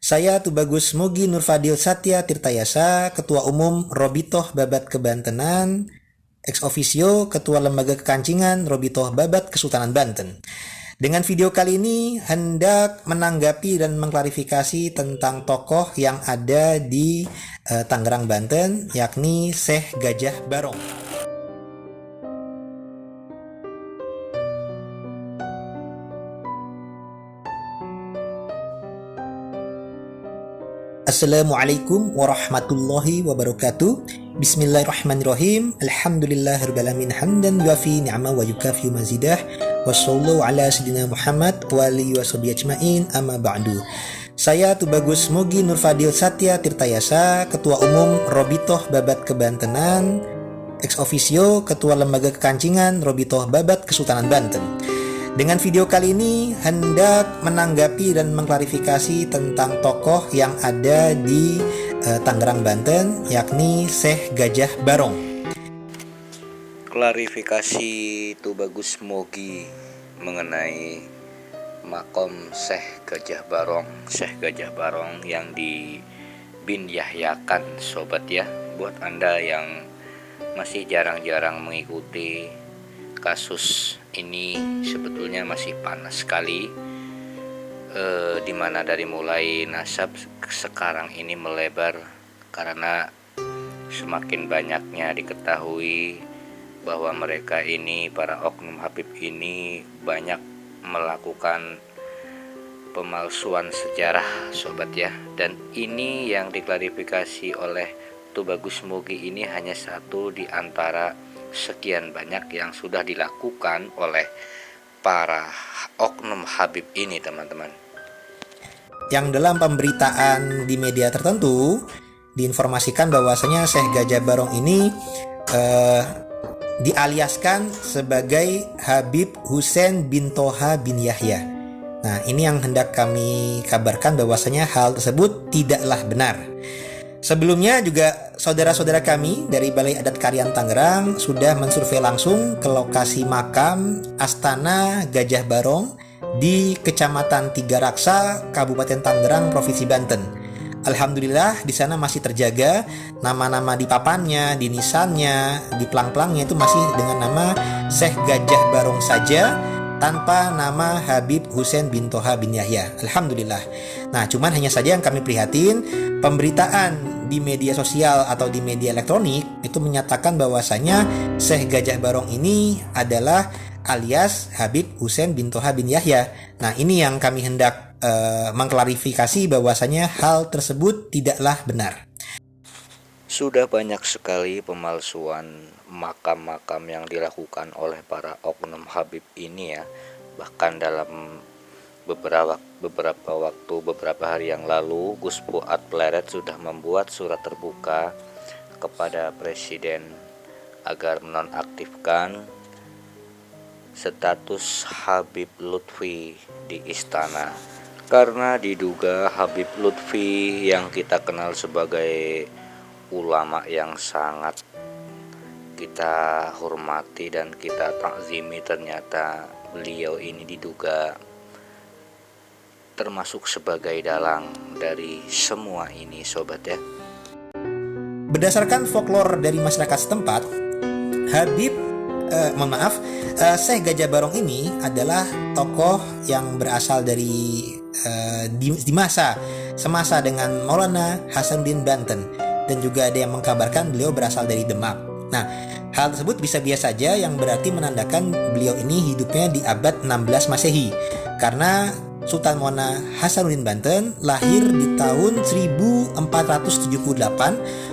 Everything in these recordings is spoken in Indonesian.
Saya Tubagus Mugi Nurfadil Satya Tirtayasa, Ketua Umum Robitoh Babat Kebantenan, ex officio Ketua Lembaga Kekancingan Robitoh Babat Kesultanan Banten. Dengan video kali ini hendak menanggapi dan mengklarifikasi tentang tokoh yang ada di Tangerang, Banten, yakni Syekh Gajah Barong. Assalamualaikum warahmatullahi wabarakatuh. Bismillahirrahmanirrahim. Alhamdulillahirrahmanirrahim. Hamdan yuafi ni'ma wa yukafi mazidah. Wassallallahu ala sayyidina Muhammad wa alihi washabihi ajmain, amma ba'du. Saya Tubagus Mugi Nurfadil Satya Tirtayasa, Ketua Umum Robitoh Babat Kebantenan, ex officio Ketua Lembaga Kekancingan Robitoh Babat Kesultanan Banten. Dengan video kali ini hendak menanggapi dan mengklarifikasi tentang tokoh yang ada di Tangerang, Banten, yakni Syekh Gajah Barong. Klarifikasi Tubagus Mugi mengenai makom Syekh Gajah Barong. Syekh Gajah Barong yang dibinyayakan, sobat ya. Buat Anda yang masih jarang-jarang mengikuti kasus ini, sebetulnya masih panas sekali, dimana dari mulai nasab sekarang ini melebar karena semakin banyaknya diketahui bahwa mereka ini, para oknum Habib ini, banyak melakukan pemalsuan sejarah, sobat ya. Dan ini yang diklarifikasi oleh Tubagus Mugi ini hanya satu di antara sekian banyak yang sudah dilakukan oleh para oknum Habib ini, teman-teman. Yang dalam pemberitaan di media tertentu diinformasikan bahwasanya Syekh Gajah Barong ini dialiaskan sebagai Habib Husain bin Toha bin Yahya. Nah, ini yang hendak kami kabarkan bahwasanya hal tersebut tidaklah benar. Sebelumnya juga saudara-saudara kami dari Balai Adat Karian Tangerang sudah mensurvei langsung ke lokasi makam Astana Gajah Barong di Kecamatan Tiga Raksa, Kabupaten Tangerang, Provinsi Banten. Alhamdulillah di sana masih terjaga nama-nama di papannya, di nisannya, di pelang-pelangnya itu masih dengan nama Syekh Gajah Barong saja, tanpa nama Habib Husain bin Toha bin Yahya. Alhamdulillah. Nah, cuman hanya saja yang kami prihatin, pemberitaan di media sosial atau di media elektronik itu menyatakan bahwasanya Syekh Gajah Barong ini adalah alias Habib Husain bin Toha bin Yahya. Nah, ini yang kami hendak mengklarifikasi bahwasanya hal tersebut tidaklah benar. Sudah banyak sekali pemalsuan makam-makam yang dilakukan oleh para oknum Habib ini ya. Bahkan dalam beberapa hari yang lalu, Gus Fuad Pleret sudah membuat surat terbuka kepada Presiden agar menonaktifkan status Habib Lutfi di istana, karena diduga Habib Lutfi yang kita kenal sebagai ulama yang sangat kita hormati dan kita takzimi, ternyata beliau ini diduga termasuk sebagai dalang dari semua ini, sobat ya. Berdasarkan folklore dari masyarakat setempat, Syekh Gajah Barong ini adalah tokoh yang berasal dari semasa dengan Maulana Hasanuddin Banten, dan juga ada yang mengkabarkan beliau berasal dari Demak. Nah, hal tersebut bisa biasa saja, yang berarti menandakan beliau ini hidupnya di abad 16 Masehi, karena Sultan Maulana Hasanuddin Banten lahir di tahun 1478,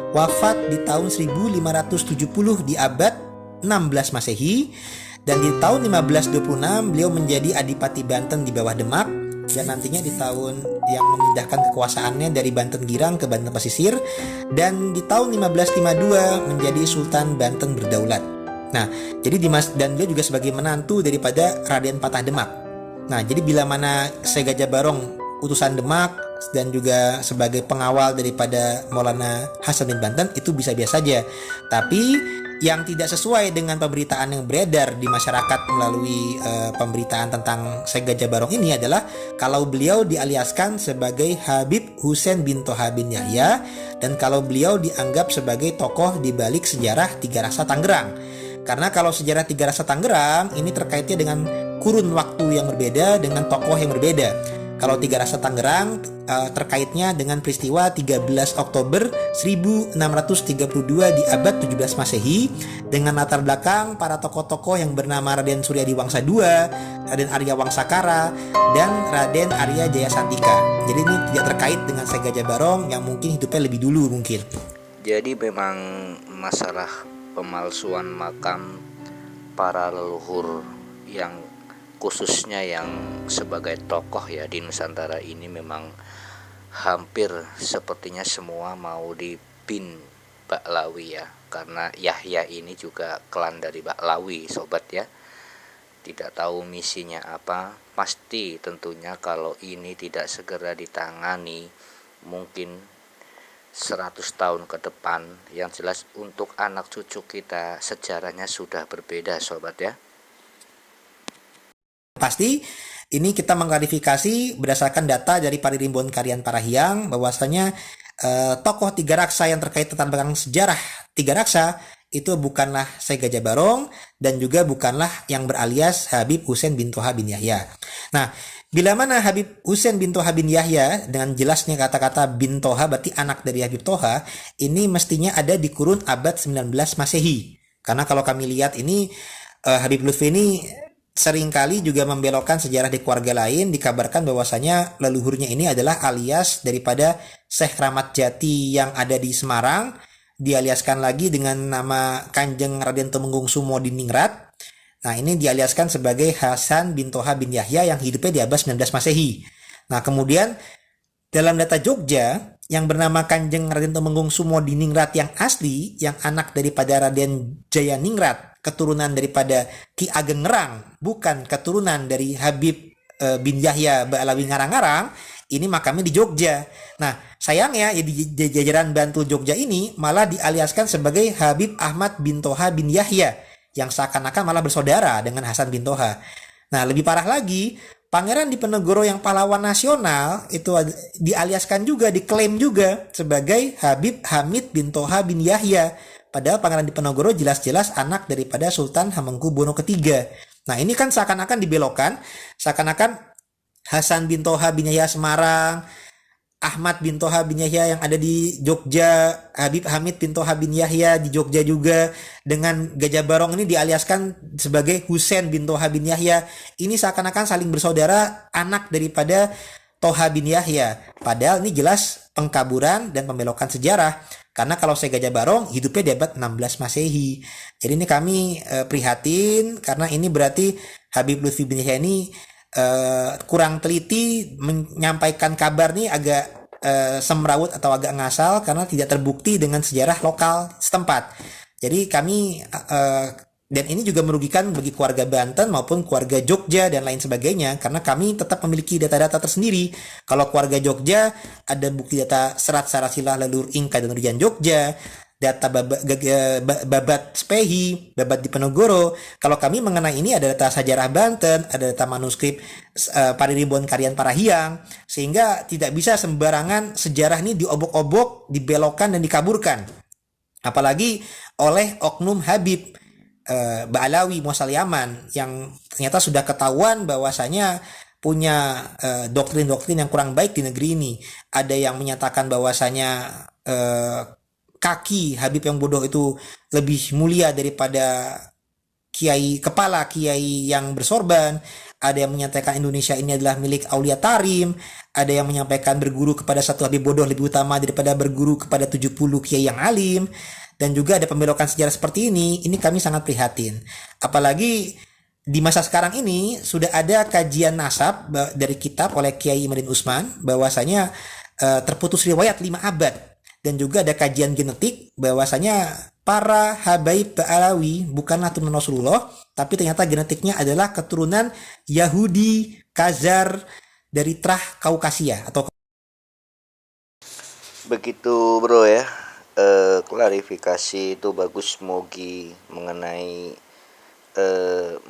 wafat di tahun 1570 di abad 16 Masehi, dan di tahun 1526 beliau menjadi Adipati Banten di bawah Demak, dan nantinya di tahun yang memindahkan kekuasaannya dari Banten Girang ke Banten Pesisir, dan di tahun 1552 menjadi Sultan Banten Berdaulat. Nah, jadi dan beliau juga sebagai menantu daripada Raden Patah Demak. Nah, jadi bila mana Syekh Gajah Barong utusan Demak dan juga sebagai pengawal daripada Maulana Hasanuddin Banten, itu bisa biasa saja. Tapi yang tidak sesuai dengan pemberitaan yang beredar di masyarakat melalui pemberitaan tentang Syekh Gajah Barong ini adalah kalau beliau dialiaskan sebagai Habib Husein bin Toha bin Yahya dan kalau beliau dianggap sebagai tokoh di balik sejarah Tiga Raksa Tangerang. Karena kalau sejarah Tiga Raksa Tangerang ini terkaitnya dengan kurun waktu yang berbeda dengan tokoh yang berbeda. Kalau Tiga Raksa Tangerang terkaitnya dengan peristiwa 13 Oktober 1632 di abad 17 Masehi dengan latar belakang para tokoh-tokoh yang bernama Raden Suryadi Wangsa II, Raden Arya Wangsakara, dan Raden Arya Jayasantika. Jadi ini tidak terkait dengan Syekh Gajah Barong yang mungkin hidupnya lebih dulu mungkin. Jadi memang masalah pemalsuan makam para leluhur yang khususnya yang sebagai tokoh ya di Nusantara ini memang hampir sepertinya semua mau dipin Baklawi ya, karena Yahya ini juga klan dari Baklawi sobat ya. Tidak tahu misinya apa, pasti tentunya kalau ini tidak segera ditangani mungkin 100 tahun ke depan yang jelas untuk anak cucu kita sejarahnya sudah berbeda sobat ya. Pasti ini kita mengklarifikasi berdasarkan data dari Paririmbun Karyan Parahiang bahwasanya tokoh Tiga Raksa yang terkait tentang belakang sejarah Tiga Raksa itu bukanlah Syekh Gajah Barong dan juga bukanlah yang beralias Habib Husein bin Toha bin Yahya. Nah, bila mana Habib Husein bin Toha bin Yahya dengan jelasnya kata-kata bin Toha berarti anak dari Habib Toha, ini mestinya ada di kurun abad 19 Masehi. Karena kalau kami lihat ini Habib Lutfi ini seringkali juga membelokkan sejarah di keluarga lain, dikabarkan bahwasanya leluhurnya ini adalah alias daripada Syekh Ramat Jati yang ada di Semarang, dialiaskan lagi dengan nama Kanjeng Raden Temenggung Sumo di Ningrat. Nah, ini dialiaskan sebagai Hasan bin Toha bin Yahya yang hidupnya di abad 19 Masehi. Nah, kemudian dalam data Jogja yang bernama Kanjeng Raden Temenggung Sumo di Ningrat yang asli, yang anak daripada Raden Jaya Ningrat, keturunan daripada Ki Ageng Ngerang, bukan keturunan dari Habib bin Yahya Baklawi Ngarang-Ngarang, ini makamnya di Jogja. Nah, sayangnya ya di jajaran Bantul Jogja ini malah dialiaskan sebagai Habib Ahmad bin Toha bin Yahya, yang seakan-akan malah bersaudara dengan Hasan bin Toha. Nah, lebih parah lagi, Pangeran Diponegoro yang pahlawan nasional itu dialiaskan juga, diklaim juga sebagai Habib Hamid bin Toha bin Yahya. Padahal Pangeran Diponegoro jelas-jelas anak daripada Sultan Hamengkubuwono III. Nah, ini kan seakan-akan dibelokkan, seakan-akan Hasan bin Toha bin Yahya Semarang, Ahmad bin Toha bin Yahya yang ada di Jogja, Habib Hamid bin Toha bin Yahya di Jogja juga, dengan Gajah Barong ini dialiaskan sebagai Husein bin Toha bin Yahya. Ini seakan-akan saling bersaudara, anak daripada Toha bin Yahya. Padahal ini jelas pengkaburan dan pembelokan sejarah. Karena kalau Syekh Gajah Barong hidupnya di abad 16 Masehi. Jadi ini kami prihatin karena ini berarti Habib Lutfi bin Yahya ini kurang teliti menyampaikan kabar nih agak semrawut atau agak ngasal karena tidak terbukti dengan sejarah lokal setempat. Jadi kami dan ini juga merugikan bagi keluarga Banten maupun keluarga Jogja dan lain sebagainya karena kami tetap memiliki data-data tersendiri. Kalau keluarga Jogja ada bukti data serat Sarasilah leluhur Inka dan Rijan Jogja, data Babat Spehi, Babat Diponegoro. Kalau kami mengenai ini ada data sejarah Banten, ada data manuskrip Paririmbun Karyan Parahiang, sehingga tidak bisa sembarangan sejarah ini diobok-obok, dibelokkan dan dikaburkan. Apalagi oleh oknum Habib Baklawi Muasal Yaman yang ternyata sudah ketahuan bahwasanya punya doktrin-doktrin yang kurang baik di negeri ini. Ada yang menyatakan bahwasanya kaki Habib yang bodoh itu lebih mulia daripada kepala kiai yang bersorban. Ada yang menyatakan Indonesia ini adalah milik Aulia Tarim. Ada yang menyampaikan berguru kepada satu Habib bodoh lebih utama daripada berguru kepada 70 kiai yang alim. Dan juga ada pembelokan sejarah seperti ini kami sangat prihatin. Apalagi di masa sekarang ini sudah ada kajian nasab dari kitab oleh Kiai Imaddin Usman bahwasanya terputus riwayat 5 abad. Dan juga ada kajian genetik bahwasanya para habaib Baklawi bukanlah turunan Rasulullah, tapi ternyata genetiknya adalah keturunan Yahudi Khazar dari Trah Kaukasia atau begitu bro ya. klarifikasi itu bagus Mogi mengenai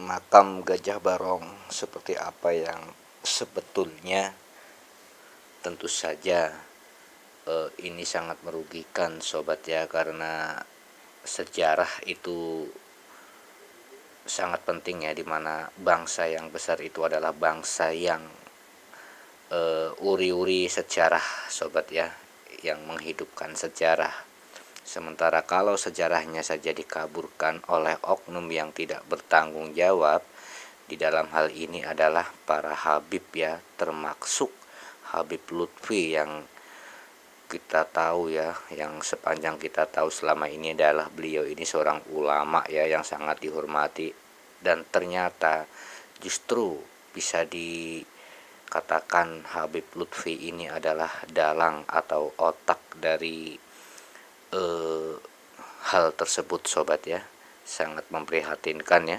makam Gajah Barong seperti apa yang sebetulnya. Tentu saja ini sangat merugikan sobat ya, karena sejarah itu sangat penting ya, dimana bangsa yang besar itu adalah bangsa yang uri-uri sejarah sobat ya, yang menghidupkan sejarah. Sementara kalau sejarahnya saja dikaburkan oleh oknum yang tidak bertanggung jawab, di dalam hal ini adalah para Habib ya, termasuk Habib Lutfi yang kita tahu ya, yang sepanjang kita tahu selama ini adalah beliau ini seorang ulama ya yang sangat dihormati, dan ternyata justru bisa dikatakan Habib Lutfi ini adalah dalang atau otak dari hal tersebut sobat ya. Sangat memprihatinkan ya.